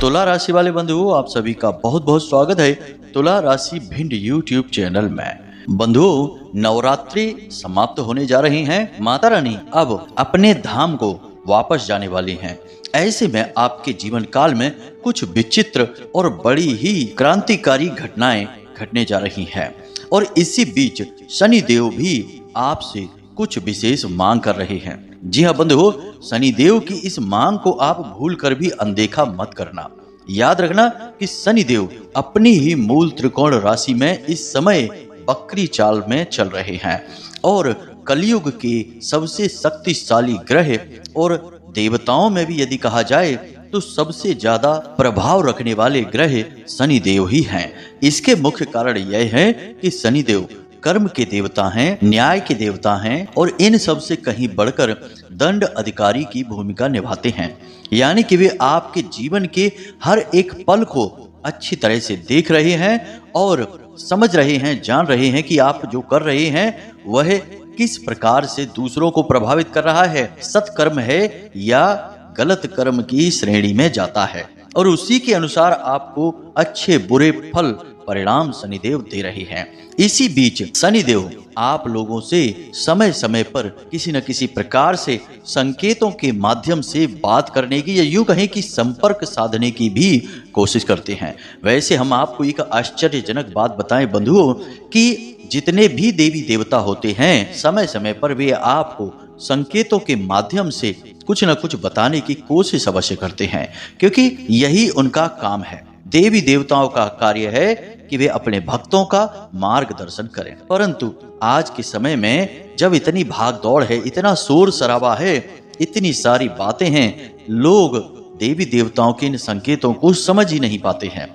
तुला राशि वाले बंधुओं, आप सभी का बहुत बहुत स्वागत है तुला राशि भिंड यूट्यूब चैनल में। बंधुओं, नवरात्रि समाप्त होने जा रही हैं। माता रानी अब अपने धाम को वापस जाने वाली हैं। ऐसे में आपके जीवन काल में कुछ विचित्र और बड़ी ही क्रांतिकारी घटनाएं घटने जा रही हैं और इसी बीच शनि देव भी आपसे कुछ विशेष मांग कर रहे हैं। जी हाँ बंधुओं, शनि देव की इस मांग को आप भूल कर भी अनदेखा मत करना। याद रखना कि शनि देव अपनी ही मूल त्रिकोण राशि में इस समय बकरी चाल में चल रहे हैं और कलयुग के सबसे शक्तिशाली ग्रह और देवताओं में भी यदि कहा जाए तो सबसे ज्यादा प्रभाव रखने वाले ग्रह शनि देव ही हैं। इसके मुख्य कारण यह है कि शनि देव कर्म के देवता हैं, न्याय के देवता हैं और इन सब से कहीं बढ़कर दंड अधिकारी की भूमिका निभाते हैं। यानी कि वे आपके जीवन के हर एक पल को अच्छी तरह से देख रहे हैं और समझ रहे हैं, जान रहे हैं कि आप जो कर रहे हैं वह किस प्रकार से दूसरों को प्रभावित कर रहा है, सत्कर्म है या गलत कर्म की श्रेणी में जाता है और उसी के अनुसार आपको अच्छे बुरे फल परिणाम शनिदेव दे रहे हैं। इसी बीच शनिदेव आप लोगों से समय समय पर किसी न किसी प्रकार से संकेतों के माध्यम से बात करने की या यूं कहें कि संपर्क साधने की भी कोशिश करते हैं। वैसे हम आपको एक आश्चर्यजनक बात बताएं बंधुओं कि जितने भी देवी देवता होते हैं समय समय पर वे आपको संकेतों के माध्यम से कुछ न कुछ बताने की कोशिश अवश्य करते हैं, क्योंकि यही उनका काम है। देवी देवताओं का कार्य है कि वे अपने भक्तों का मार्गदर्शन करें। परंतु आज के समय में जब इतनी भाग दौड़ है, इतना शोर शराबा है, इतनी सारी बातें हैं, लोग देवी देवताओं के इन संकेतों को समझ ही नहीं पाते हैं।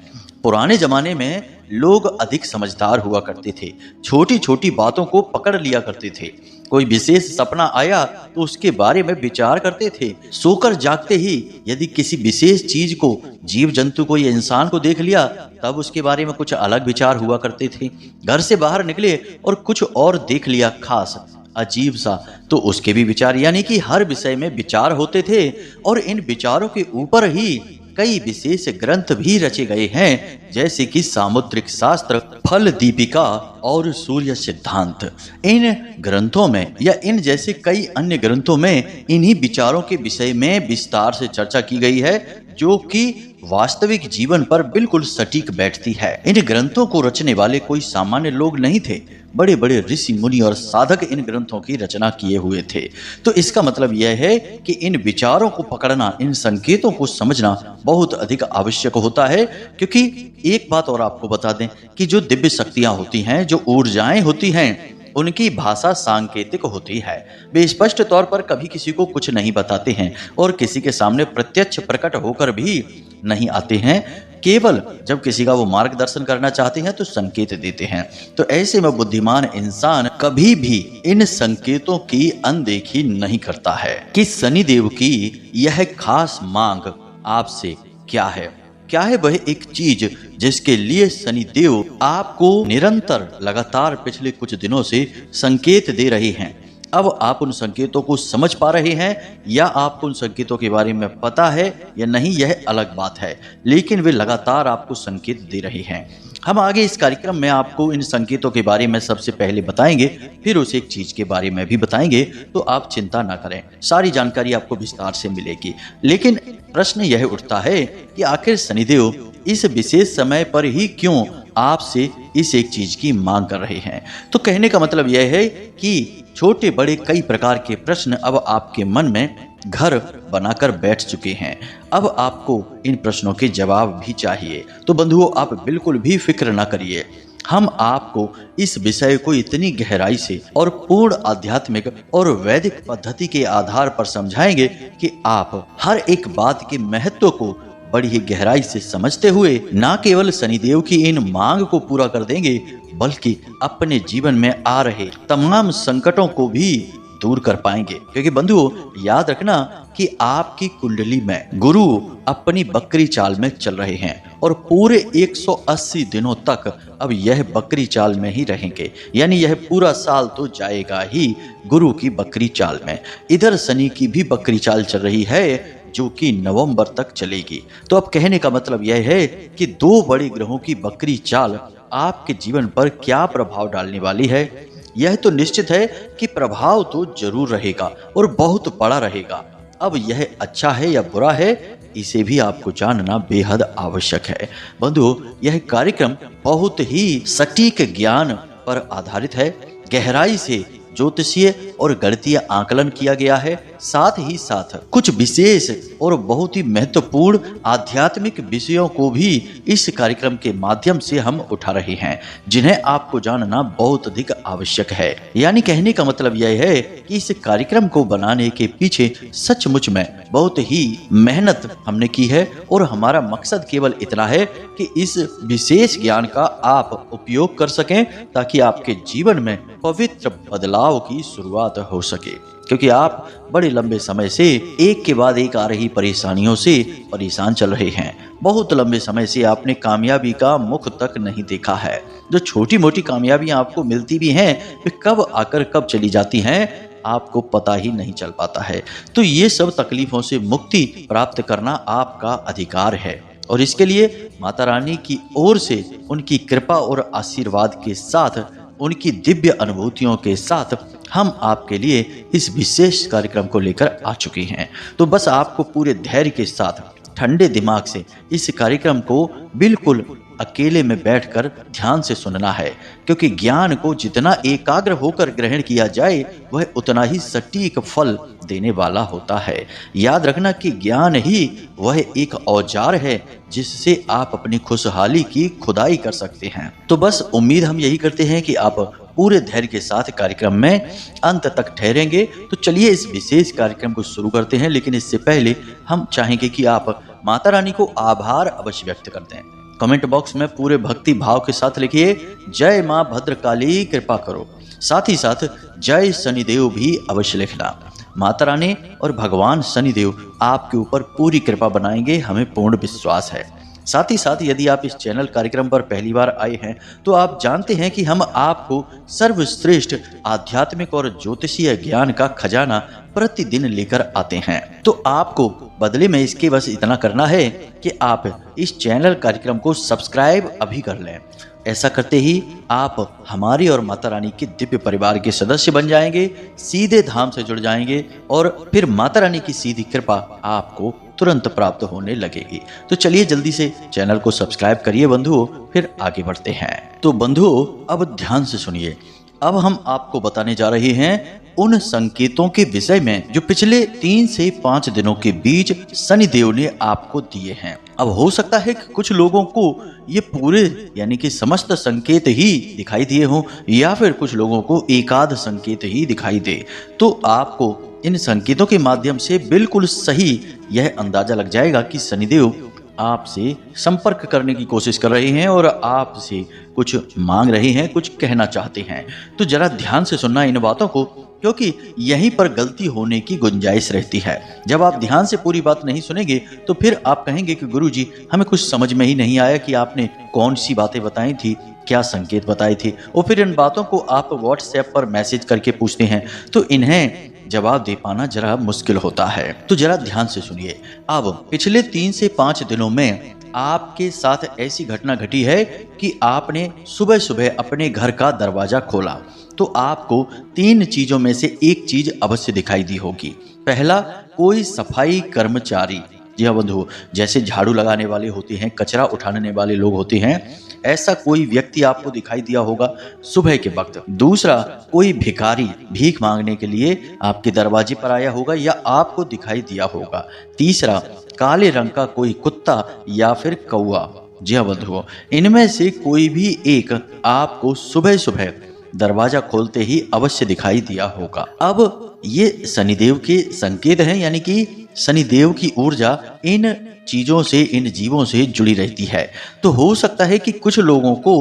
पुराने जमाने में लोग अधिक समझदार हुआ करते थे, छोटी छोटी बातों को पकड़ लिया करते थे। कोई विशेष सपना आया तो उसके बारे में विचार करते थे। सोकर जागते ही यदि किसी विशेष चीज को, जीव जंतु को या इंसान को देख लिया तब उसके बारे में कुछ अलग विचार हुआ करते थे। घर से बाहर निकले और कुछ और देख लिया खास अजीब सा तो उसके भी विचार, यानी कि हर विषय में विचार होते थे और इन विचारों के ऊपर ही कई विशेष ग्रंथ भी रचे गए हैं, जैसे कि सामुद्रिक शास्त्र, फल दीपिका और सूर्य सिद्धांत। इन ग्रंथों में या इन जैसे कई अन्य ग्रंथों में इन्हीं विचारों के विषय में विस्तार से चर्चा की गई है, जो कि वास्तविक जीवन पर बिल्कुल सटीक बैठती है। इन ग्रंथों को रचने वाले कोई सामान्य लोग नहीं थे, बड़े बड़े ऋषि मुनि और साधक इन ग्रंथों की रचना किए हुए थे। तो इसका मतलब यह है कि इन विचारों को पकड़ना, इन संकेतों को समझना बहुत अधिक आवश्यक होता है। क्योंकि एक बात और आपको बता दें कि जो दिव्य शक्तियां होती हैं, जो ऊर्जाएं होती हैं, उनकी भाषा सांकेतिक होती है। वे स्पष्ट तौर पर कभी किसी को कुछ नहीं बताते हैं और किसी के सामने प्रत्यक्ष प्रकट होकर भी नहीं आते हैं। केवल जब किसी का वो मार्गदर्शन करना चाहते हैं तो संकेत देते हैं। तो ऐसे में बुद्धिमान इंसान कभी भी इन संकेतों की अनदेखी नहीं करता है कि शनिदेव की यह खास मांग आपसे क्या है। क्या है वह एक चीज जिसके लिए शनिदेव आपको निरंतर लगातार पिछले कुछ दिनों से संकेत दे रहे हैं। अब आप उन संकेतों को समझ पा रहे हैं या आपको उन संकेतों के बारे में पता है या नहीं, यह अलग बात है, लेकिन वे लगातार आपको संकेत दे रहे हैं। हम आगे इस कार्यक्रम में आपको इन संकेतों के बारे में सबसे पहले बताएंगे, फिर उस एक चीज के बारे में भी बताएंगे, तो आप चिंता ना करें, सारी जानकारी आपको विस्तार से मिलेगी। लेकिन प्रश्न यह उठता है कि आखिर शनिदेव इस विशेष समय पर ही क्यों आपसे इस एक चीज की मांग कर रहे हैं। तो कहने का मतलब यह है कि छोटे बड़े कई प्रकार के प्रश्न अब आपके मन में घर बनाकर बैठ चुके हैं। अब आपको इन प्रश्नों के जवाब भी चाहिए। तो बंधुओं, आप बिल्कुल भी फिक्र ना करिए, हम आपको इस विषय को इतनी गहराई से और पूर्ण आध्यात्मिक और वैदिक पद्धति के आधार पर समझाएंगे कि आप हर एक बात के महत्व को बड़ी ही गहराई से समझते हुए न केवल शनिदेव की इन मांग को पूरा कर देंगे, बल्कि अपने जीवन में आ रहे तमाम संकटों को भी दूर कर पाएंगे। क्योंकि बंधुओं, याद रखना कि आपकी कुंडली में गुरु अपनी बकरी चाल में चल रहे हैं और पूरे 180 दिनों तक अब यह बकरी चाल में ही रहेंगे। यानी यह पूरा साल तो जाएगा ही गुरु की बकरी चाल में। इधर शनि की भी बकरी चाल चल रही है जो कि नवंबर तक चलेगी। तो अब कहने का मतलब यह है कि 2 बड़े ग्रहों की वक्री चाल आपके जीवन पर क्या प्रभाव डालने वाली है। यह तो निश्चित है कि प्रभाव तो जरूर रहेगा और बहुत बड़ा रहेगा। अब यह अच्छा है या बुरा है, इसे भी आपको जानना बेहद आवश्यक है। बंधुओं, यह कार्यक्रम बहुत ही सटीक ज्ञान पर आधारित है। गहराई से ज्योतिषीय और गणितीय आकलन किया गया है। साथ ही साथ कुछ विशेष और बहुत ही महत्वपूर्ण आध्यात्मिक विषयों को भी इस कार्यक्रम के माध्यम से हम उठा रहे हैं, जिन्हें आपको जानना बहुत अधिक आवश्यक है। यानी कहने का मतलब यह है कि इस कार्यक्रम को बनाने के पीछे सचमुच में बहुत ही मेहनत हमने की है और हमारा मकसद केवल इतना है कि इस विशेष ज्ञान का आप उपयोग कर सकें, ताकि आपके जीवन में पवित्र बदलाव की शुरुआत हो सके। क्योंकि आप बड़े लंबे समय से एक के बाद एक आ रही परेशानियों से परेशान चल रहे हैं। बहुत लंबे समय से आपने कामयाबी का मुख तक नहीं देखा है। जो छोटी मोटी कामयाबियां आपको मिलती भी हैं, वे कब आकर कब चली जाती हैं, आपको पता ही नहीं चल पाता है। तो ये सब तकलीफों से मुक्ति प्राप्त करना आपका अधिकार है, और इसके लिए माता रानी की ओर से उनकी कृपा और आशीर्वाद के साथ, उनकी दिव्य अनुभूतियों के साथ हम आपके लिए इस विशेष कार्यक्रम को लेकर आ चुके हैं। तो बस आपको पूरे धैर्य के साथ ठंडे दिमाग से इस कार्यक्रम को बिल्कुल अकेले में बैठकर ध्यान से सुनना है, क्योंकि ज्ञान को जितना एकाग्र होकर ग्रहण किया जाए वह उतना ही सटीक फल देने वाला होता है। याद रखना कि ज्ञान ही वह एक औजार है जिससे आप अपनी खुशहाली की खुदाई कर सकते हैं। तो बस उम्मीद हम यही करते हैं कि आप पूरे धैर्य के साथ कार्यक्रम में अंत तक ठहरेंगे। तो चलिए इस विशेष कार्यक्रम को शुरू करते हैं, लेकिन इससे पहले हम चाहेंगे कि आप माता रानी को आभार अवश्य व्यक्त कर दें। कमेंट बॉक्स में पूरे भक्ति भाव के साथ लिखिए, जय मां भद्रकाली कृपा करो। साथ ही साथ जय शनिदेव भी अवश्य लिखना। माता रानी और भगवान शनिदेव आपके ऊपर पूरी कृपा बनाएंगे, हमें पूर्ण विश्वास है। साथ ही साथ यदि आप इस चैनल कार्यक्रम पर पहली बार आए हैं तो आप जानते हैं कि हम आपको सर्वश्रेष्ठ आध्यात्मिक और ज्योतिषीय ज्ञान का खजाना प्रतिदिन लेकर आते हैं। तो आपको बदले में इसके बस इतना करना है कि आप इस चैनल कार्यक्रम को सब्सक्राइब अभी कर लें। ऐसा करते ही आप हमारी और माता रानी के दिव्य परिवार के सदस्य बन जाएंगे, सीधे धाम से जुड़ जाएंगे, और फिर माता रानी की सीधी कृपा आपको तुरंत प्राप्त होने लगेगी। तो चलिए जल्दी से चैनल को सब्सक्राइब करिए बंधुओं, फिर आगे बढ़ते हैं। तो बंधुओं, अब ध्यान से सुनिए। अब हम आपको बताने जा रहे हैं उन संकेतों के विषय में जो पिछले 3 से 5 दिनों के बीच शनिदेव ने आपको दिए हैं। अब हो सकता है कि कुछ लोगों को ये पूरे यानी कि समस्त संकेत ही दिखाई दिए हों, या फिर कुछ लोगों को एकाध संकेत ही दिखाई दे। तो आपको इन संकेतों के माध्यम से बिल्कुल सही यह अंदाजा लग जाएगा कि शनिदेव आपसे संपर्क करने की कोशिश कर रहे हैं और आपसे कुछ मांग रहे हैं, कुछ कहना चाहते हैं। तो जरा ध्यान से सुनना इन बातों को, क्योंकि यहीं पर गलती होने की गुंजाइश रहती है। जब आप ध्यान से पूरी बात नहीं सुनेंगे तो फिर आप कहेंगे कि गुरुजी, हमें कुछ समझ में ही नहीं आया कि आपने कौन सी बातें बताई थी, क्या संकेत बताए थे। और फिर इन बातों को आप व्हाट्सएप पर मैसेज करके पूछते हैं, तो इन्हें जवाब दे पाना जरा मुश्किल होता है। तो जरा ध्यान से सुनिए। अब पिछले 3 से 5 दिनों में आपके साथ ऐसी घटना घटी है कि आपने सुबह सुबह अपने घर का दरवाजा खोला तो आपको 3 चीजों में से एक चीज अवश्य दिखाई दी होगी। पहला, कोई सफाई कर्मचारी, जी हाँ बंधु, जैसे झाड़ू लगाने वाले होते हैं, कचरा उठाने वाले लोग होते हैं, ऐसा कोई व्यक्ति आपको दिखाई दिया होगा सुबह के वक्त। दूसरा, कोई भिखारी भीख मांगने के लिए आपके दरवाजे पर आया होगा या आपको दिखाई दिया होगा। तीसरा, काले रंग का कोई कुत्ता या फिर कौआ। जी हाँ बंधुओं, इनमें से कोई भी एक आपको सुबह सुबह दरवाजा खोलते ही अवश्य दिखाई दिया होगा। अब ये शनिदेव के संकेत हैं, यानी कि शनिदेव की ऊर्जा इन चीजों से, इन जीवों से जुड़ी रहती है। तो हो सकता है कि कुछ लोगों को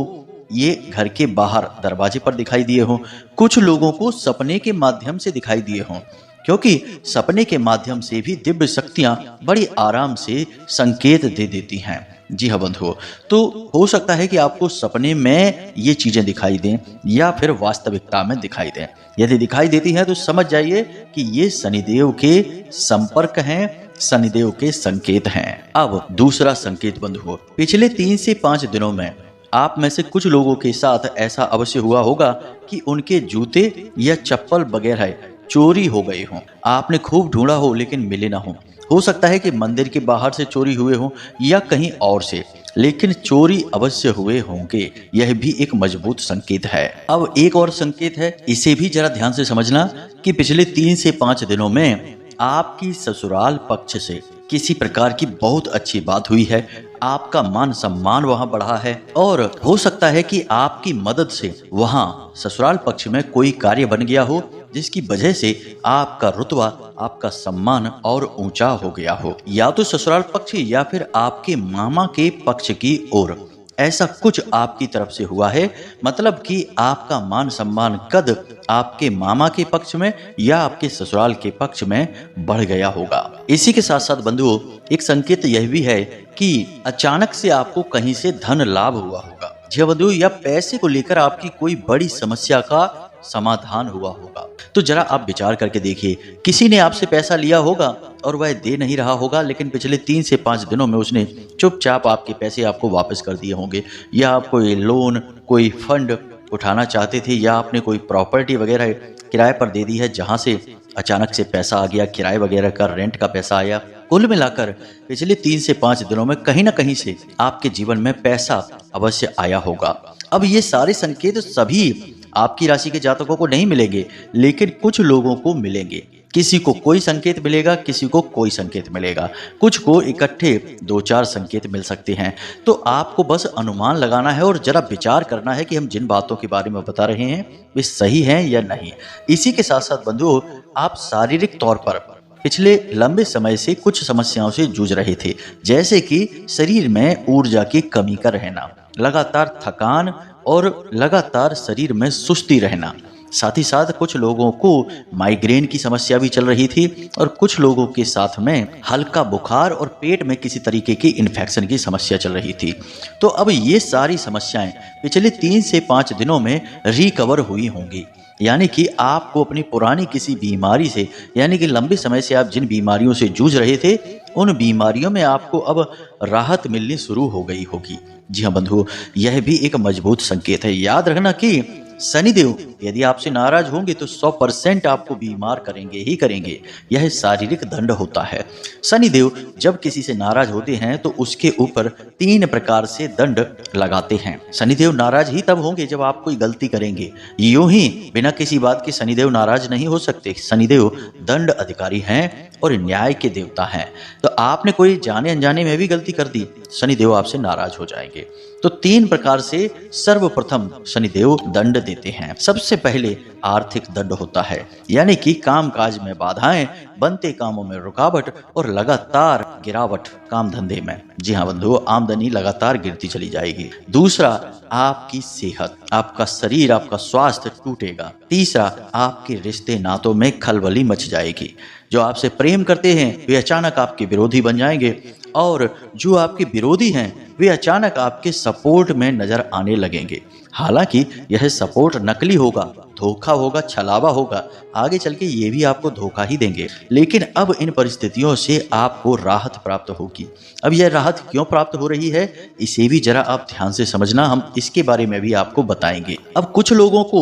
ये घर के बाहर दरवाजे पर दिखाई दिए हों, कुछ लोगों को सपने के माध्यम से दिखाई दिए हों, क्योंकि सपने के माध्यम से भी दिव्य शक्तियां बड़ी आराम से संकेत दे देती हैं। जी हाँ बंधुओं, तो हो सकता है कि आपको सपने में ये चीजें दिखाई दें या फिर वास्तविकता में दिखाई दें। यदि दिखाई देती हैं तो समझ जाइए कि ये शनिदेव के संपर्क हैं, शनिदेव के संकेत हैं। अब दूसरा संकेत बंधुओं, पिछले 3 से 5 दिनों में आप में से कुछ लोगों के साथ ऐसा अवश्य हुआ होगा कि उनके जूते या चप्पल वगैरह चोरी हो गए हों। आपने खूब ढूंढा हो लेकिन मिले ना हो सकता है कि मंदिर के बाहर से चोरी हुए हों या कहीं और से, लेकिन चोरी अवश्य हुए होंगे। यह भी एक मजबूत संकेत है। अब एक और संकेत है, इसे भी जरा ध्यान से समझना कि पिछले 3 से 5 दिनों में आपकी ससुराल पक्ष से किसी प्रकार की बहुत अच्छी बात हुई है। आपका मान सम्मान वहां बढ़ा है और हो सकता है कि आपकी मदद से वहां ससुराल पक्ष में कोई कार्य बन गया हो, जिसकी वजह से आपका रुतबा, आपका सम्मान और ऊंचा हो गया हो, या तो ससुराल पक्ष या फिर आपके मामा के पक्ष की ओर। ऐसा कुछ आपकी तरफ से हुआ है, मतलब कि आपका मान सम्मान कद आपके मामा के पक्ष में या आपके ससुराल के पक्ष में बढ़ गया होगा। इसी के साथ साथ बंधुओं, एक संकेत यह भी है कि अचानक से आपको कहीं से धन लाभ हुआ होगा। जी बंधुओं, या पैसे को लेकर आपकी कोई बड़ी समस्या का समाधान हुआ होगा। तो जरा आप विचार करके देखिए, किसी ने आपसे पैसा लिया होगा और वह दे नहीं रहा होगा, लेकिन पिछले 3 से 5 दिनों में उसने चुपचाप आपके पैसे आपको वापस कर दिए होंगे, या आप कोई लोन, कोई फंड उठाना चाहते थे, या आपने कोई प्रॉपर्टी वगैरह किराए पर दे दी है, जहां से अचानक से पैसा आ गया, किराए वगैरह का, रेंट का पैसा आया। कुल मिलाकर पिछले 3 से 5 दिनों में कहीं ना कहीं से आपके जीवन में पैसा अवश्य आया होगा। अब ये सारे संकेत सभी आपकी राशि के जातकों को नहीं मिलेंगे, लेकिन कुछ लोगों को मिलेंगे। किसी को कोई संकेत मिलेगा, किसी को कोई संकेत मिलेगा, कुछ को इकट्ठे 2-4 संकेत मिल सकते हैं। तो आपको बस अनुमान लगाना है और जरा विचार करना है कि हम जिन बातों के बारे में बता रहे हैं वे सही हैं या नहीं। इसी के साथ साथ बंधुओं, आप शारीरिक तौर पर पिछले लंबे समय से कुछ समस्याओं से जूझ रहे थे, जैसे कि शरीर में ऊर्जा की कमी का रहना, लगातार थकान और लगातार शरीर में सुस्ती रहना। साथ ही साथ कुछ लोगों को माइग्रेन की समस्या भी चल रही थी और कुछ लोगों के साथ में हल्का बुखार और पेट में किसी तरीके की इन्फेक्शन की समस्या चल रही थी। तो अब ये सारी समस्याएं पिछले 3 से 5 दिनों में रिकवर हुई होंगी, यानी कि आपको अपनी पुरानी किसी बीमारी से, यानी कि लंबे समय से आप जिन बीमारियों से जूझ रहे थे, उन बीमारियों में आपको अब राहत मिलनी शुरू हो गई होगी। जी हाँ बंधुओं, यह भी एक मजबूत संकेत है। याद रखना कि शनिदेव यदि आपसे नाराज होंगे तो 100% आपको बीमार करेंगे ही करेंगे। यह शारीरिक दंड होता है। शनिदेव जब किसी से नाराज होते हैं तो उसके ऊपर 3 प्रकार से दंड लगाते हैं। शनिदेव नाराज ही तब होंगे जब आप कोई गलती करेंगे। यूं ही बिना किसी बात के शनिदेव नाराज नहीं हो सकते। शनिदेव दंड अधिकारी हैं और न्याय के देवता हैं। तो आपने कोई जाने अनजाने में भी गलती कर दी, शनिदेव आपसे नाराज हो जाएंगे। तो 3 प्रकार से सर्वप्रथम शनिदेव दंड देते हैं। सबसे पहले आर्थिक दंड होता है, यानी कि कामकाज में बाधाएं, बनते कामों में रुकावट और लगातार गिरावट काम धंधे में। जी हाँ बंधुओं, आमदनी लगातार गिरती चली जाएगी। दूसरा, आपकी सेहत, आपका शरीर, आपका स्वास्थ्य टूटेगा। तीसरा, आपके रिश्ते नातों में खलबली मच जाएगी। जो आपसे प्रेम करते हैं वे अचानक आपके विरोधी बन जाएंगे, और जो आपके विरोधी हैं वे अचानक आपके सपोर्ट में नजर आने लगेंगे। हालांकि यह सपोर्ट नकली होगा, धोखा होगा, छलावा होगा। आगे चल के ये भी आपको धोखा ही देंगे। लेकिन अब इन परिस्थितियों से आपको राहत प्राप्त होगी। अब यह राहत क्यों प्राप्त हो रही है, इसे भी जरा आप ध्यान से समझना, हम इसके बारे में भी आपको बताएंगे। अब कुछ लोगों को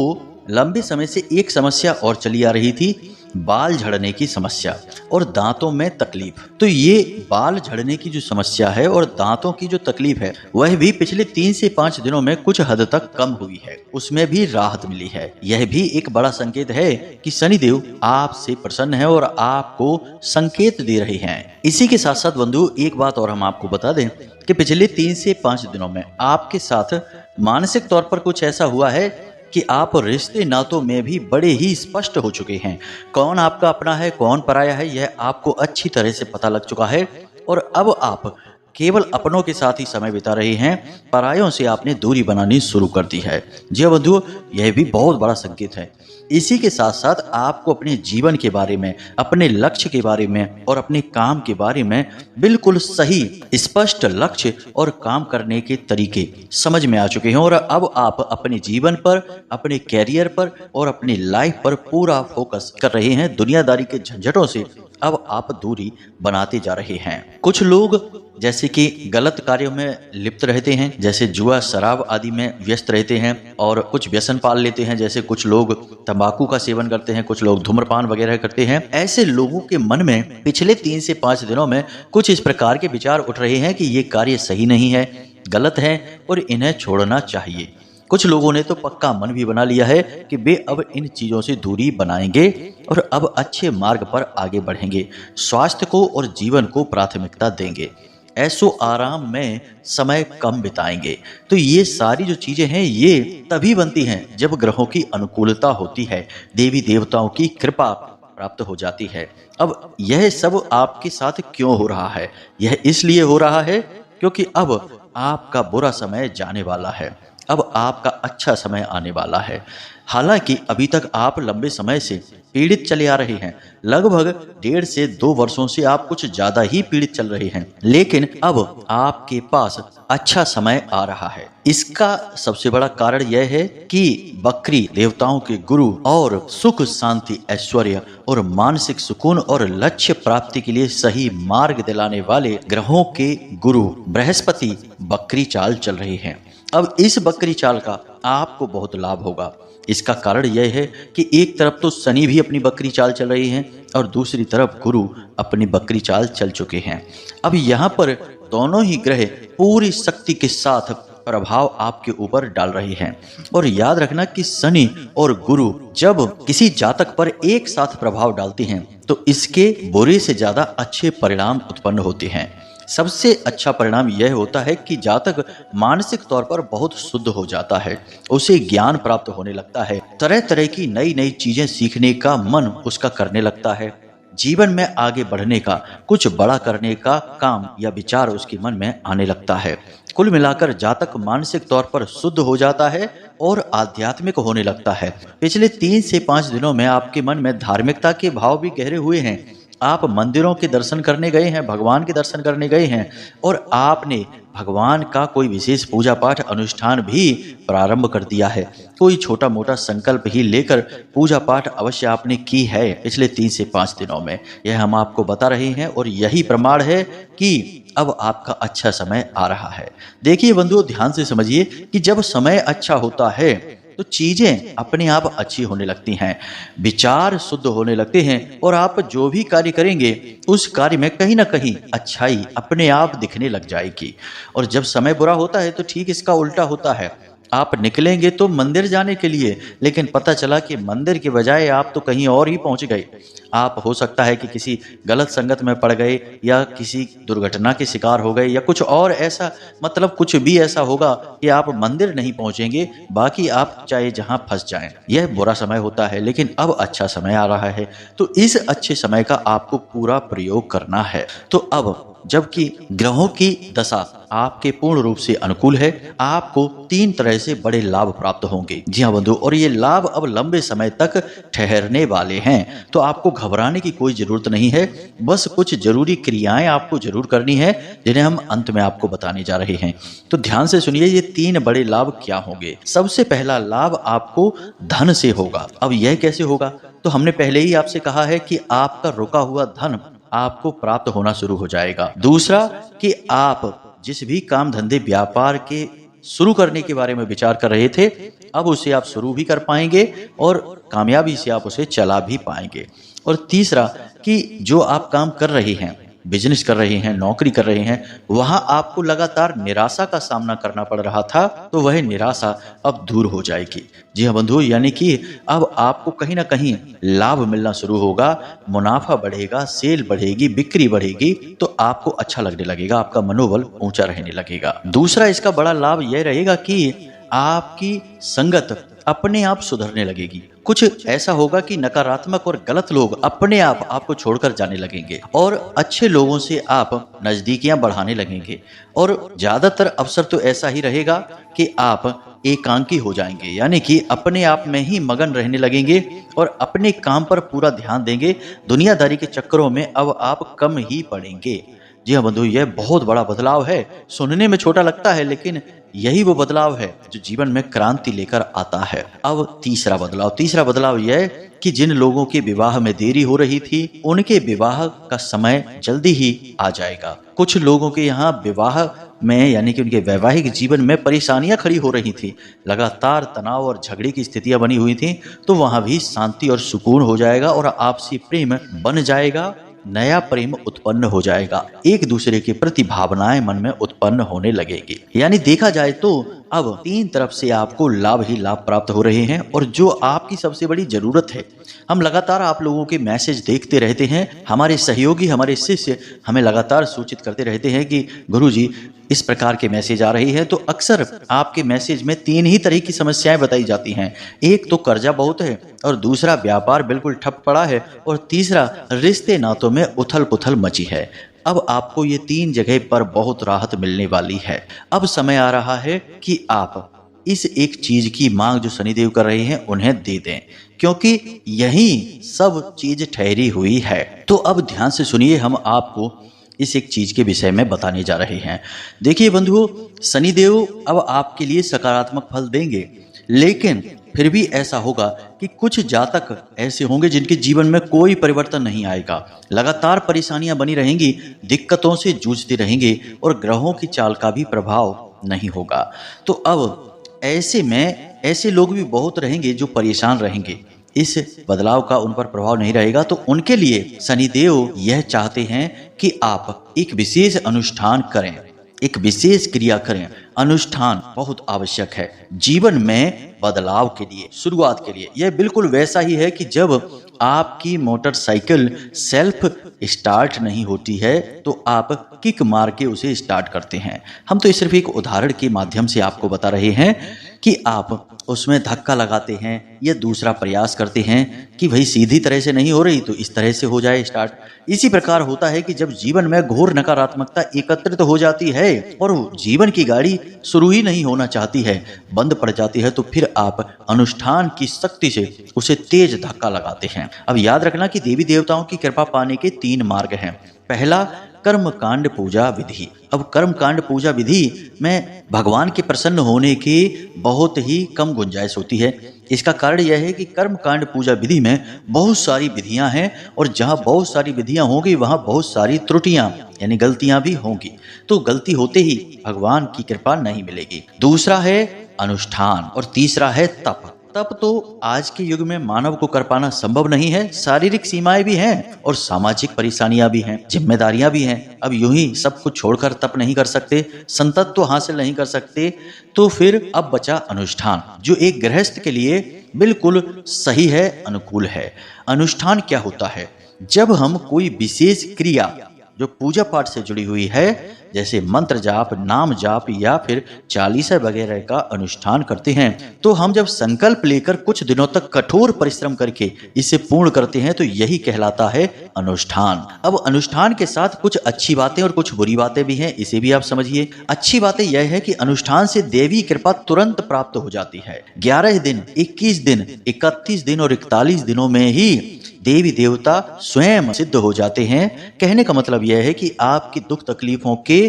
लंबे समय से एक समस्या और चली आ रही थी, बाल झड़ने की समस्या और दांतों में तकलीफ। तो ये बाल झड़ने की जो समस्या है और दांतों की जो तकलीफ है, वह भी पिछले 3 से 5 दिनों में कुछ हद तक कम हुई है, उसमें भी राहत मिली है। यह भी एक बड़ा संकेत है कि शनिदेव आपसे प्रसन्न है और आपको संकेत दे रहे हैं। इसी के साथ साथ बंधु, एक बात और हम आपको बता दें कि पिछले 3 से 5 दिनों में आपके साथ मानसिक तौर पर कुछ ऐसा हुआ है कि आप रिश्ते नातों में भी बड़े ही स्पष्ट हो चुके हैं। कौन आपका अपना है, कौन पराया है, यह आपको अच्छी तरह से पता लग चुका है। और अब आप केवल अपनों के साथ ही समय बिता रहे हैं, परायों से आपने दूरी बनानी शुरू कर दी है। जी बंधुओं, यह भी बहुत बड़ा संकेत है इसी के साथ साथ आपको अपने जीवन के बारे में, अपने लक्ष्य के बारे में और अपने काम के बारे में बिल्कुल सही स्पष्ट लक्ष्य और काम करने के तरीके समझ में आ चुके हैं और अब आप अपने जीवन पर, अपने कैरियर पर और अपनी लाइफ पर पूरा फोकस कर रहे हैं। दुनियादारी के झंझटों से अब आप दूरी बनाते जा रहे हैं। कुछ लोग जैसे कि गलत कार्यों में लिप्त रहते हैं, जैसे जुआ, शराब आदि में व्यस्त रहते हैं और कुछ व्यसन पाल लेते हैं। जैसे कुछ लोग तंबाकू का सेवन करते हैं, कुछ लोग धूम्रपान वगैरह करते हैं। ऐसे लोगों के मन में पिछले 3 से 5 दिनों में कुछ इस प्रकार के विचार उठ रहे हैं कि ये कार्य सही नहीं है, गलत है और इन्हें छोड़ना चाहिए। कुछ लोगों ने तो पक्का मन भी बना लिया है कि वे अब इन चीज़ों से दूरी बनाएंगे और अब अच्छे मार्ग पर आगे बढ़ेंगे, स्वास्थ्य को और जीवन को प्राथमिकता देंगे, ऐसो आराम में समय कम बिताएंगे। तो ये सारी जो चीज़ें हैं ये तभी बनती हैं जब ग्रहों की अनुकूलता होती है, देवी देवताओं की कृपा प्राप्त हो जाती है। अब यह सब आपके साथ क्यों हो रहा है? यह इसलिए हो रहा है क्योंकि अब आपका बुरा समय जाने वाला है, अब आपका अच्छा समय आने वाला है। हालांकि अभी तक आप लंबे समय से पीड़ित चले आ रहे हैं, लगभग 1.5 से 2 वर्षों से आप कुछ ज्यादा ही पीड़ित चल रहे हैं, लेकिन अब आपके पास अच्छा समय आ रहा है। इसका सबसे बड़ा कारण यह है कि बकरी देवताओं के गुरु और सुख, शांति, ऐश्वर्य और मानसिक सुकून और लक्ष्य प्राप्ति के लिए सही मार्ग दिलाने वाले ग्रहों के गुरु बृहस्पति बकरी चाल चल रहे हैं। अब इस बकरी चाल का आपको बहुत लाभ होगा। इसका कारण यह है कि एक तरफ तो शनि भी अपनी बकरी चाल चल रही हैं और दूसरी तरफ गुरु अपनी बकरी चाल चल चुके हैं। अब यहाँ पर दोनों ही ग्रह पूरी शक्ति के साथ प्रभाव आपके ऊपर डाल रहे हैं। और याद रखना कि शनि और गुरु जब किसी जातक पर एक साथ प्रभाव डालते हैं तो इसके बुरे से ज्यादा अच्छे परिणाम उत्पन्न होते हैं। सबसे अच्छा परिणाम यह होता है कि जातक मानसिक तौर पर बहुत शुद्ध हो जाता है, उसे ज्ञान प्राप्त होने लगता है, तरह तरह की नई नई चीजें सीखने का मन उसका करने लगता है, जीवन में आगे बढ़ने का, कुछ बड़ा करने का काम या विचार उसके मन में आने लगता है। कुल मिलाकर जातक मानसिक तौर पर शुद्ध हो जाता है और आध्यात्मिक होने लगता है। पिछले 3 से 5 दिनों में आपके मन में धार्मिकता के भाव भी गहरे हुए हैं। आप मंदिरों के दर्शन करने गए हैं, भगवान के दर्शन करने गए हैं और आपने भगवान का कोई विशेष पूजा पाठ अनुष्ठान भी प्रारंभ कर दिया है। कोई छोटा मोटा संकल्प ही लेकर पूजा पाठ अवश्य आपने की है पिछले 3 से 5 दिनों में। यह हम आपको बता रहे हैं और यही प्रमाण है कि अब आपका अच्छा समय आ रहा है। देखिए बंधुओं, ध्यान से समझिए कि जब समय अच्छा होता है तो चीजें अपने आप अच्छी होने लगती हैं, विचार शुद्ध होने लगते हैं और आप जो भी कार्य करेंगे उस कार्य में कहीं ना कहीं अच्छाई अपने आप दिखने लग जाएगी। और जब समय बुरा होता है तो ठीक इसका उल्टा होता है। आप निकलेंगे तो मंदिर जाने के लिए, लेकिन पता चला कि मंदिर के बजाय आप तो कहीं और ही पहुंच गए। आप हो सकता है कि किसी गलत संगत में पड़ गए या किसी दुर्घटना के शिकार हो गए या कुछ और ऐसा, मतलब कुछ भी ऐसा होगा कि आप मंदिर नहीं पहुंचेंगे, बाकी आप चाहे जहां फंस जाएं। यह बुरा समय होता है, लेकिन अब अच्छा समय आ रहा है, तो इस अच्छे समय का आपको पूरा प्रयोग करना है। तो अब जबकि ग्रहों की दशा आपके पूर्ण रूप से अनुकूल है, आपको 3 तरह से बड़े लाभ प्राप्त होंगे। जी हाँ बंधु, और ये लाभ अब लंबे समय तक ठहरने वाले हैं, तो आपको घबराने की कोई जरूरत नहीं है। बस कुछ जरूरी क्रियाएं आपको जरूर करनी है जिन्हें हम अंत में आपको बताने जा रहे हैं। तो ध्यान से सुनिए, ये 3 बड़े लाभ क्या होंगे। सबसे पहला लाभ आपको धन से होगा। अब यह कैसे होगा? तो हमने पहले ही आपसे कहा है कि आपका रुका हुआ धन आपको प्राप्त होना शुरू हो जाएगा। दूसरा कि आप जिस भी काम धंधे व्यापार के शुरू करने के बारे में विचार कर रहे थे, अब उसे आप शुरू भी कर पाएंगे और कामयाबी से आप उसे चला भी पाएंगे। और तीसरा कि जो आप काम कर रहे हैं, बिजनेस कर रहे हैं, नौकरी कर रहे हैं, वहां आपको लगातार निराशा का सामना करना पड़ रहा था, तो वह निराशा अब दूर हो जाएगी। जी हाँ बंधु, यानी कि अब आपको कहीं ना कहीं लाभ मिलना शुरू होगा, मुनाफा बढ़ेगा, सेल बढ़ेगी, बिक्री बढ़ेगी, तो आपको अच्छा लगने लगेगा, आपका मनोबल ऊंचा रहने लगेगा। दूसरा इसका बड़ा लाभ यह रहेगा कि आपकी संगत अपने आप सुधरने लगेगी। कुछ ऐसा होगा कि नकारात्मक और गलत लोग अपने आप आपको छोड़कर जाने लगेंगे और अच्छे लोगों से आप नजदीकियां बढ़ाने लगेंगे। और ज्यादातर अवसर तो ऐसा ही रहेगा कि आप एकांकी हो जाएंगे, यानी कि अपने आप में ही मगन रहने लगेंगे और अपने काम पर पूरा ध्यान देंगे। दुनियादारी के चक्करों में अब आप कम ही पड़ेंगे। जी हाँ बंधु, यह बहुत बड़ा बदलाव है। सुनने में छोटा लगता है, लेकिन यही वो बदलाव है जो जीवन में क्रांति लेकर आता है। अब तीसरा बदलाव यह है कि जिन लोगों के विवाह में देरी हो रही थी, उनके विवाह का समय जल्दी ही आ जाएगा। कुछ लोगों के यहाँ विवाह में, यानी कि उनके वैवाहिक जीवन में परेशानियां खड़ी हो रही थी, लगातार तनाव और झगड़े की स्थितियां बनी हुई थी, तो वहां भी शांति और सुकून हो जाएगा और आपसी प्रेम बन जाएगा। नया प्रेम उत्पन्न हो जाएगा, एक दूसरे के प्रति भावनाएं मन में उत्पन्न होने लगेगी। यानी देखा जाए तो अब 3 तरफ से आपको लाभ ही लाभ प्राप्त हो रहे हैं। और जो आपकी सबसे बड़ी जरूरत है, हम लगातार आप लोगों के मैसेज देखते रहते हैं। हमारे सहयोगी, हमारे शिष्य हमें लगातार सूचित करते रहते हैं कि गुरुजी इस प्रकार के मैसेज आ रही है। तो अक्सर आपके मैसेज में 3 ही तरह की समस्याएं बताई जाती हैं। एक तो कर्जा बहुत है, और दूसरा व्यापार बिल्कुल ठप पड़ा है, और तीसरा रिश्ते नातों में उथल पुथल मची है। अब आपको ये 3 जगह पर बहुत राहत मिलने वाली है। अब समय आ रहा है कि आप इस एक चीज की मांग जो शनिदेव कर रहे हैं उन्हें दे दें, क्योंकि यही सब चीज ठहरी हुई है। तो अब ध्यान से सुनिए, हम आपको इस एक चीज के विषय में बताने जा रहे हैं। देखिए बंधुओं, शनिदेव अब आपके लिए सकारात्मक फल देंगे, लेकिन फिर भी ऐसा होगा कि कुछ जातक ऐसे होंगे जिनके जीवन में कोई परिवर्तन नहीं आएगा। लगातार परेशानियां बनी रहेंगी, दिक्कतों से जूझते रहेंगे और ग्रहों की चाल का भी प्रभाव नहीं होगा। तो अब ऐसे में ऐसे लोग भी बहुत रहेंगे जो परेशान रहेंगे। इस बदलाव का उन पर प्रभाव नहीं रहेगा, तो उनके लिए शनिदेव यह चाहते हैं कि आप एक विशेष अनुष्ठान करें, एक विशेष क्रिया करें। अनुष्ठान बहुत आवश्यक है जीवन में बदलाव के लिए, शुरुआत के लिए। यह बिल्कुल वैसा ही है कि जब आपकी मोटरसाइकिल सेल्फ स्टार्ट नहीं होती है तो आप किक मार के उसे स्टार्ट करते हैं। हम तो सिर्फ एक उदाहरण के माध्यम से आपको बता रहे हैं कि आप उसमें धक्का लगाते हैं या दूसरा प्रयास करते हैं कि भाई सीधी तरह से नहीं हो रही तो इस तरह से हो जाए स्टार्ट। इसी प्रकार होता है कि जब जीवन में घोर नकारात्मकता एकत्रित हो जाती है और जीवन की गाड़ी शुरू ही नहीं होना चाहती है, बंद पड़ जाती है, तो फिर आप अनुष्ठान की शक्ति से उसे तेज धक्का लगाते हैं। अब याद रखना कि देवी देवताओं की कृपा पाने के 3 मार्ग हैं। पहला, कर्मकांड पूजा विधि। अब कर्मकांड पूजा विधि में भगवान के प्रसन्न होने की बहुत ही कम गुंजाइश होती है। इसका कारण यह है कि कर्मकांड पूजा विधि में बहुत सारी विधियां हैं, और जहां बहुत सारी विधियां होंगी वहां बहुत सारी त्रुटियां यानी गलतियां भी होंगी। तो गलती होते ही भगवान की कृपा नहीं मिलेगी। दूसरा है अनुष्ठान, और तीसरा है तप। तप तो आज के युग में मानव को कर पाना संभव नहीं है। शारीरिक सीमाएं भी हैं और सामाजिक परेशानियां भी हैं, जिम्मेदारियां भी हैं। अब यूं ही सब कुछ छोड़कर तप नहीं कर सकते, संतत्व हासिल नहीं कर सकते, तो फिर अब बचा अनुष्ठान, जो एक गृहस्थ के लिए बिल्कुल सही है, अनुकूल है। अनुष्ठान क्या होता है? जब हम कोई विशेष क्रिया जो पूजा पाठ से जुड़ी हुई है, जैसे मंत्र जाप, नाम जाप या फिर चालीसा वगैरह का अनुष्ठान करते हैं, तो हम जब संकल्प लेकर कुछ दिनों तक कठोर परिश्रम करके इसे पूर्ण करते हैं तो यही कहलाता है अनुष्ठान। अब अनुष्ठान के साथ कुछ अच्छी बातें और कुछ बुरी बातें भी हैं, इसे भी आप समझिए। अच्छी बातें यह है कि अनुष्ठान से देवी कृपा तुरंत प्राप्त हो जाती है। 11 दिन, 21 दिन, 31 दिन और 41 दिनों में ही देवी देवता स्वयं सिद्ध हो जाते हैं। कहने का मतलब यह है कि आपकी दुख तकलीफों के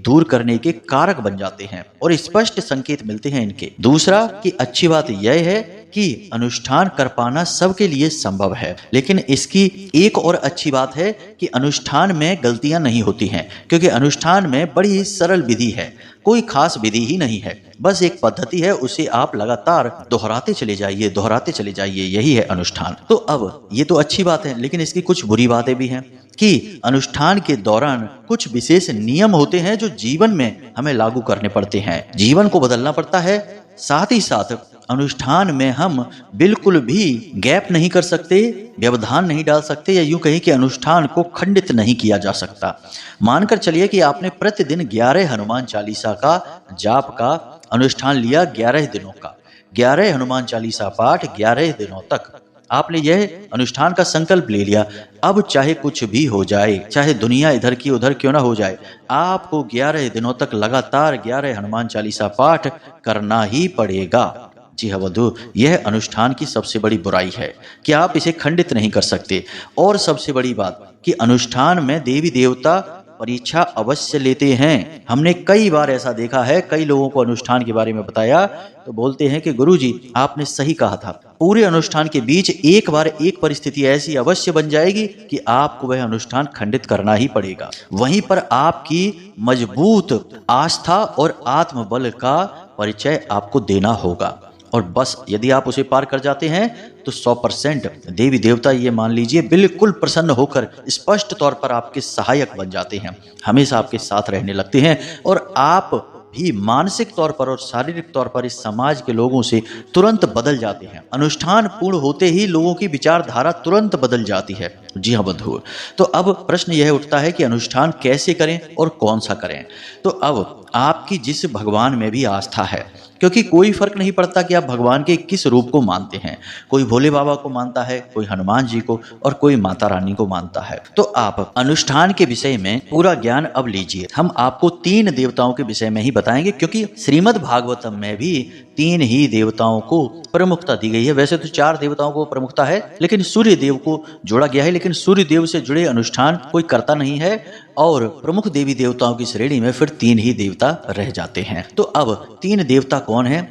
दूर करने के कारक बन जाते हैं और स्पष्ट संकेत मिलते हैं इनके। दूसरा कि अच्छी बात यह है कि अनुष्ठान कर पाना सबके लिए संभव है, लेकिन इसकी एक और अच्छी बात है कि अनुष्ठान में गलतियां नहीं होती हैं, क्योंकि अनुष्ठान में बड़ी ही सरल विधि है, कोई खास विधि ही नहीं है, बस एक पद्धति है, उसे आप लगातार दोहराते चले जाइए, यही है अनुष्ठान। तो अब ये तो अच्छी बात है, लेकिन इसकी कुछ बुरी बातें भी हैं कि अनुष्ठान के दौरान कुछ विशेष नियम होते हैं जो जीवन में हमें लागू करने पड़ते हैं, जीवन को बदलना पड़ता है। साथ ही साथ अनुष्ठान में हम बिल्कुल भी गैप नहीं कर सकते, व्यवधान नहीं डाल सकते, या यूं कहीं कि अनुष्ठान को खंडित नहीं किया जा सकता। मानकर चलिए कि आपने प्रतिदिन 11 हनुमान चालीसा का जाप का अनुष्ठान लिया 11 दिनों का, 11 हनुमान चालीसा पाठ 11 दिनों तक। आपने यह अनुष्ठान का संकल्प ले लिया, अब चाहे कुछ भी हो जाए, चाहे दुनिया इधर की उधर क्यों ना हो जाए, आपको 11 दिनों तक लगातार 11 हनुमान चालीसा पाठ करना ही पड़ेगा। जी हाँ बंधु, यह अनुष्ठान की सबसे बड़ी बुराई है कि आप इसे खंडित नहीं कर सकते। और सबसे बड़ी बात कि अनुष्ठान में देवी देवता परीक्षा अवश्य लेते हैं। हमने कई बार ऐसा देखा है, कई लोगों को अनुष्ठान के बारे में बताया तो बोलते हैं कि गुरुजी आपने सही कहा था। पूरे अनुष्ठान के बीच एक बार एक परिस्थिति ऐसी अवश्य बन जाएगी कि आपको वह अनुष्ठान खंडित करना ही पड़ेगा। वहीं पर आपकी मजबूत आस्था और आत्मबल का परिचय आपको देना होगा। और बस यदि आप उसे पार कर जाते हैं तो 100% देवी देवता ये मान लीजिए बिल्कुल प्रसन्न होकर स्पष्ट तौर पर आपके सहायक बन जाते हैं, हमेशा आपके साथ रहने लगते हैं और आप भी मानसिक तौर पर और शारीरिक तौर पर इस समाज के लोगों से तुरंत बदल जाते हैं। अनुष्ठान पूर्ण होते ही लोगों की विचारधारा तुरंत बदल जाती है। जी हाँ बंधु, तो अब प्रश्न यह उठता है कि अनुष्ठान कैसे करें और कौन सा करें। तो अब आपकी जिस भगवान में भी आस्था है, क्योंकि कोई फर्क नहीं पड़ता कि आप भगवान के किस रूप को मानते हैं, कोई भोले बाबा को मानता है, कोई हनुमान जी को और कोई माता रानी को मानता है। तो आप अनुष्ठान के विषय में पूरा ज्ञान अब लीजिए। हम आपको 3 देवताओं के विषय में ही बताएंगे, क्योंकि श्रीमद् भागवतम में भी 3 ही देवताओं को प्रमुखता दी गई है। वैसे तो 4 देवताओं को प्रमुखता है, लेकिन सूर्य देव को जोड़ा गया है, लेकिन सूर्य देव से जुड़े अनुष्ठान कोई करता नहीं है और प्रमुख देवी देवताओं की श्रेणी में फिर 3 ही देवता रह जाते हैं। तो अब 3 देवता कौन है?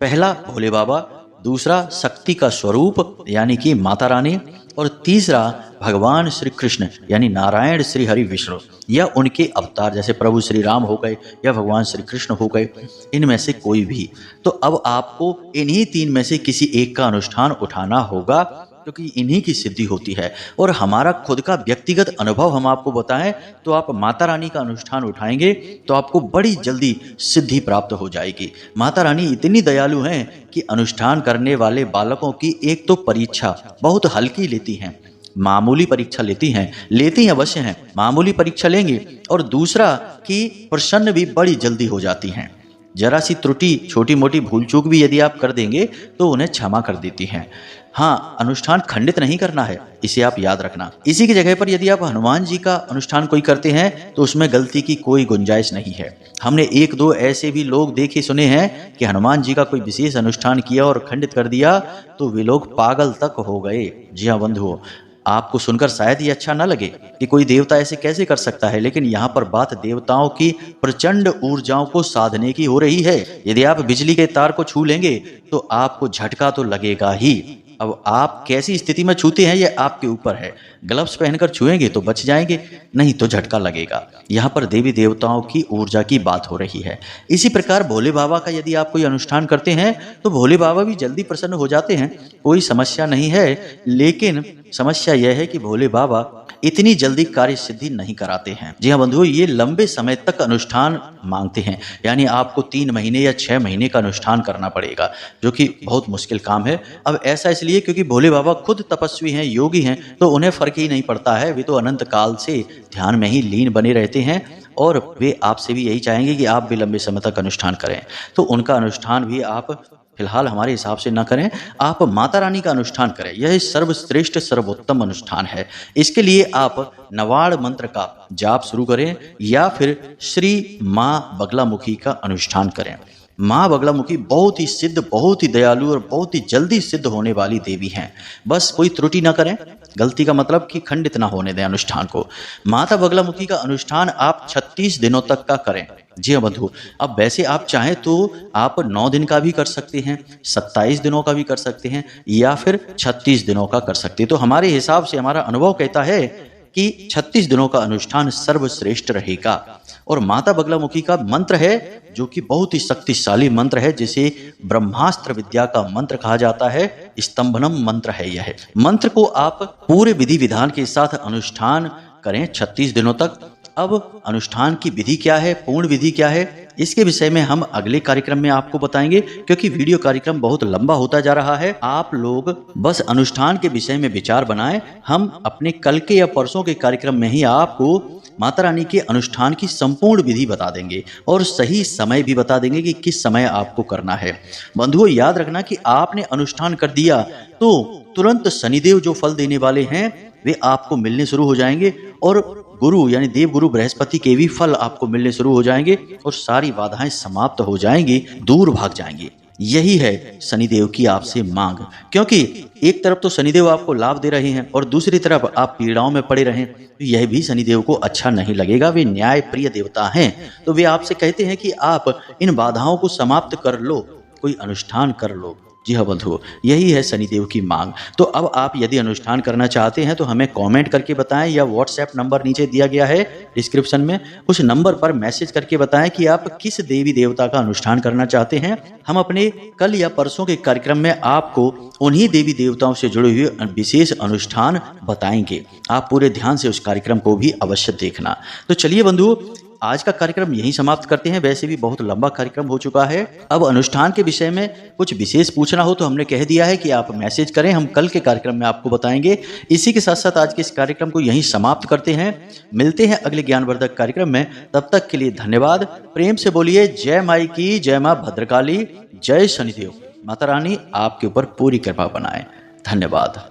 पहला भोले बाबा, दूसरा शक्ति का स्वरूप यानी कि माता रानी, और तीसरा भगवान श्री कृष्ण यानी नारायण श्री हरि विष्णु या उनके अवतार जैसे प्रभु श्री राम हो गए या भगवान श्री कृष्ण हो गए, इनमें से कोई भी। तो अब आपको इन्हीं 3 में से किसी एक का अनुष्ठान उठाना होगा, क्योंकि इन्हीं की सिद्धि होती है। और हमारा खुद का व्यक्तिगत अनुभव हम आपको बताएं तो आप माता रानी का अनुष्ठान उठाएंगे तो आपको बड़ी जल्दी सिद्धि प्राप्त हो जाएगी। माता रानी इतनी दयालु हैं कि अनुष्ठान करने वाले बालकों की एक तो परीक्षा बहुत हल्की लेती हैं, मामूली परीक्षा लेती अवश्य हैं, मामूली परीक्षा लेंगे, और दूसरा कि प्रसन्न भी बड़ी जल्दी हो जाती हैं। जरा सी त्रुटि, छोटी मोटी भूल चूक भी यदि आप कर देंगे तो उन्हें क्षमा कर देती हैं। हाँ, अनुष्ठान खंडित नहीं करना है, इसे आप याद रखना। इसी की जगह पर यदि आप हनुमान जी का अनुष्ठान कोई करते हैं तो उसमें गलती की कोई गुंजाइश नहीं है। हमने 1-2 ऐसे भी लोग देखे सुने हैं कि हनुमान जी का कोई विशेष अनुष्ठान किया और खंडित कर दिया तो वे लोग पागल तक हो गए। जी हाँ बंधुओं, आपको सुनकर शायद ये अच्छा ना लगे कि कोई देवता ऐसे कैसे कर सकता है, लेकिन यहाँ पर बात देवताओं की प्रचंड ऊर्जाओं को साधने की हो रही है। यदि आप बिजली के तार को छू लेंगे तो आपको झटका तो लगेगा ही। अब आप कैसी स्थिति में छूते हैं ये आपके ऊपर है। ग्लव्स पहनकर छुएंगे तो बच जाएंगे, नहीं तो झटका लगेगा। यहाँ पर देवी देवताओं की ऊर्जा की बात हो रही है। इसी प्रकार भोले बाबा का यदि आप कोई अनुष्ठान करते हैं तो भोले बाबा भी जल्दी प्रसन्न हो जाते हैं, कोई समस्या नहीं है। लेकिन समस्या यह है कि भोले बाबा इतनी जल्दी कार्य सिद्धि नहीं कराते हैं। जी हाँ बंधुओं, ये लंबे समय तक अनुष्ठान मांगते हैं, यानी आपको 3 महीने या 6 महीने का अनुष्ठान करना पड़ेगा, जो कि बहुत मुश्किल काम है। अब ऐसा इसलिए क्योंकि भोले बाबा खुद तपस्वी हैं, योगी हैं, तो उन्हें फर्क ही नहीं पड़ता है। वे तो अनंत काल से ध्यान में ही लीन बने रहते हैं और वे आपसे भी यही चाहेंगे कि आप भी लंबे समय तक अनुष्ठान करें। तो उनका अनुष्ठान भी आप फिलहाल हमारे हिसाब से न करें, आप माता रानी का अनुष्ठान करें। यह सर्वश्रेष्ठ सर्वोत्तम अनुष्ठान है। इसके लिए आप नवाड़ मंत्र का जाप शुरू करें या फिर श्री माँ बगलामुखी का अनुष्ठान करें। माँ बगलामुखी बहुत ही सिद्ध, बहुत ही दयालु और बहुत ही जल्दी सिद्ध होने वाली देवी हैं। बस कोई त्रुटि ना करें, गलती का मतलब कि खंडित ना होने दें अनुष्ठान को। माता बगलामुखी का अनुष्ठान आप 36 दिनों तक का करें। जी हाँ बंधु, अब वैसे आप चाहें तो आप 9 दिन का भी कर सकते हैं, 27 दिनों का भी कर सकते हैं या फिर 36 दिनों का कर सकते हैं। तो हमारे हिसाब से हमारा अनुभव कहता है कि 36 दिनों का अनुष्ठान सर्वश्रेष्ठ रहेगा। और माता बगलामुखी का मंत्र है जो कि बहुत ही शक्तिशाली मंत्र है, जिसे ब्रह्मास्त्र विद्या का मंत्र कहा जाता है। स्तंभनम मंत्र है यह मंत्र को आप पूरे विधि विधान के साथ अनुष्ठान करें 36 दिनों तक। अब अनुष्ठान की विधि क्या है, पूर्ण विधि क्या है, इसके विषय में हम अगले कार्यक्रम में आपको बताएंगे, क्योंकि वीडियो कार्यक्रम बहुत लंबा होता जा रहा है। आप लोग बस अनुष्ठान के विषय में विचार बनाएं। हम अपने कल के या परसों के कार्यक्रम में ही आपको माता रानी के अनुष्ठान की संपूर्ण विधि बता देंगे और सही समय भी बता देंगे कि किस समय आपको करना है। बंधुओं, याद रखना कि आपने अनुष्ठान कर दिया तो तुरंत शनिदेव जो फल देने वाले हैं वे आपको मिलने शुरू हो जाएंगे और गुरु यानी देव गुरु बृहस्पति के भी फल आपको मिलने शुरू हो जाएंगे और सारी बाधाएं समाप्त हो जाएंगी, दूर भाग जाएंगी। यही है शनिदेव की आपसे मांग, क्योंकि एक तरफ तो शनिदेव आपको लाभ दे रहे हैं और दूसरी तरफ आप पीड़ाओं में पड़े रहें, तो यह भी शनिदेव को अच्छा नहीं लगेगा। वे न्याय प्रिय देवता हैं, तो वे आपसे कहते हैं कि आप इन बाधाओं को समाप्त कर लो, कोई अनुष्ठान कर लो। जी हाँ बंधुओं, यही है शनिदेव की मांग। तो अब आप यदि अनुष्ठान करना चाहते हैं तो हमें कमेंट करके बताएं या व्हाट्सएप नंबर नीचे दिया गया है डिस्क्रिप्शन में, उस नंबर पर मैसेज करके बताएं कि आप किस देवी देवता का अनुष्ठान करना चाहते हैं। हम अपने कल या परसों के कार्यक्रम में आपको उन्हीं देवी देवताओं से जुड़े हुए विशेष अनुष्ठान बताएंगे। आप पूरे ध्यान से उस कार्यक्रम को भी अवश्य देखना। तो चलिए बंधुओं, आज का कार्यक्रम यहीं समाप्त करते हैं। वैसे भी बहुत लंबा कार्यक्रम हो चुका है। अब अनुष्ठान के विषय में कुछ विशेष पूछना हो तो हमने कह दिया है कि आप मैसेज करें, हम कल के कार्यक्रम में आपको बताएंगे। इसी के साथ साथ आज के इस कार्यक्रम को यहीं समाप्त करते हैं। मिलते हैं अगले ज्ञानवर्धक कार्यक्रम में, तब तक के लिए धन्यवाद। प्रेम से बोलिए जय माई की, जय माँ भद्रकाली, जय शनिदेव। माता रानी आपके ऊपर पूरी कृपा बनाए। धन्यवाद।